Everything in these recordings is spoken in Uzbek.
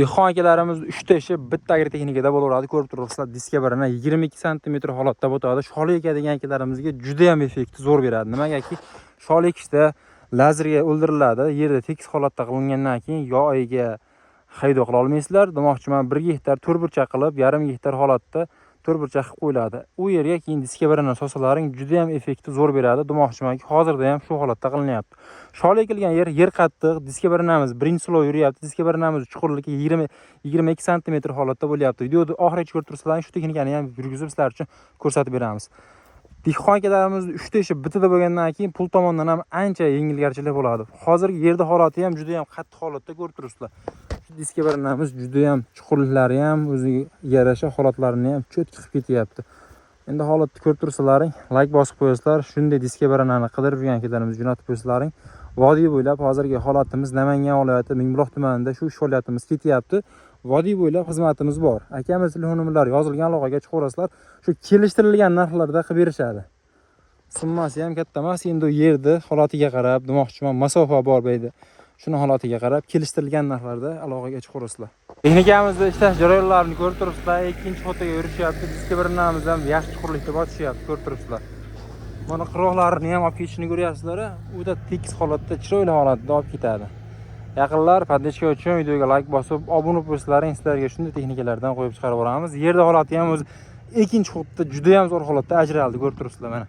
Dehqon akalarimiz 3 ta ishi bitta agrotexnikada bo'laveradi. Ko'rib turibsizlar, diska birini 22 sm holatda o'tadi. Sholi ekadigan akalarimizga juda ham effekti zo'r beradi. Nimagaki, sholi ekishda lazerga o'ldiriladi. Yerda tekis holatda qilingandan keyin yo'iga haydo qila olmaysizlar. Demoqchiman, 1 gektar 4 burchak qilib, yarim gektar holatda 4 burchak qilib qo'yiladi. U yerga keyin diska birini sosalaring juda ham effekti zo'r beradi. Demoqchimanki, hozirda ham shu holatda qilinyapti. Sholi ekilgan yer qattiq, diska birinamiz birinchi slov yuryapti. Diska birinamiz chuqurligi 22 sm holatda bo'lyapti. Videoni oxirigacha ko'rib tursizlar, shu texnikani ham yurgizib sizlar uchun ko'rsatib beramiz. Dehqon akalarimiz 3 ta ishi bitta bo'lgandan keyin pul tomondan ham ancha yengilgarchilik bo'ladi. Hozirgi yerda holati ham juda ham qattiq holatda ko'rib turibsizlar. Shu diska birinamiz juda ham chuqurliklari ham o'ziga yarasha holatlarini ham cho'tki qilib ketyapti. Endi holatni ko'rib tursalaring, like bosib qo'yasizlar. Shunday diska birinani qidirib yurgan akalarimiz jo'natib qo'yasizlaring. Vodiy bo'ylab hozirgi holatimiz Namangan viloyati Mingbuloq tumanida shu ish faoliyatimiz ketyapti. Vodiy bo'ylab xizmatimiz bor. Akamiz telefon nomerlari yozilgan, aloqaga chiqaverasizlar. Shu kelishtirilgan narxlarda qilib berishadi. Summasi ham katta emas, endi u yerda holatiga qarab, demoqchiman, masofa bor deydi. Shuni holatiga qarab kelishtirilgan narxlarda aloqaga chiqaverasizlar. Texnikamizda ishlash jarayonlarini ko'rib turibsizlar. Ikkinchi xotaga yurishyapti. Diska birinamiz ham yaxshi chuqurlikda botishyapti, ko'rib turibsizlar. Mana qiroqlarini ham olib ketishini ko'ryapsizlar. U da tekis holatda, chiroyli holatda olib ketadi. Yaqinlar podpishka uchun videoga like bosib, obuna bo'lsalaring, sizlarga shunday texnikalardan qo'yib chiqarib boramiz. Yerda holati ham o'zi ikkinchi xotda juda ham zo'r holatda ajraldi, ko'rib turibsizlar mana.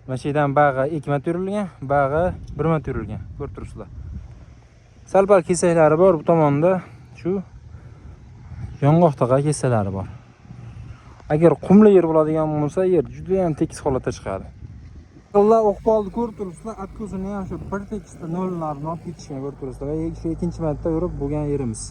Mana shu yerdan bag'i 2 marta yurilgan, bag'i 1 marta yurilgan, ko'rib turibsizlar. Sal-pal kesaklari bor, bu tomonda shu yong'oqtaqa kesalari bor. Agar qumli yer bo'ladigan bo'lsa, yer juda ham tekis holatda chiqadi. Qillar o'qpolni ko'rib turibsizlar, atkusini ham shu bir tekisda nollarni olib ketishgan ko'rib turibsizlar. Va shu ikkinchi marta yurib bo'lgan yerimiz.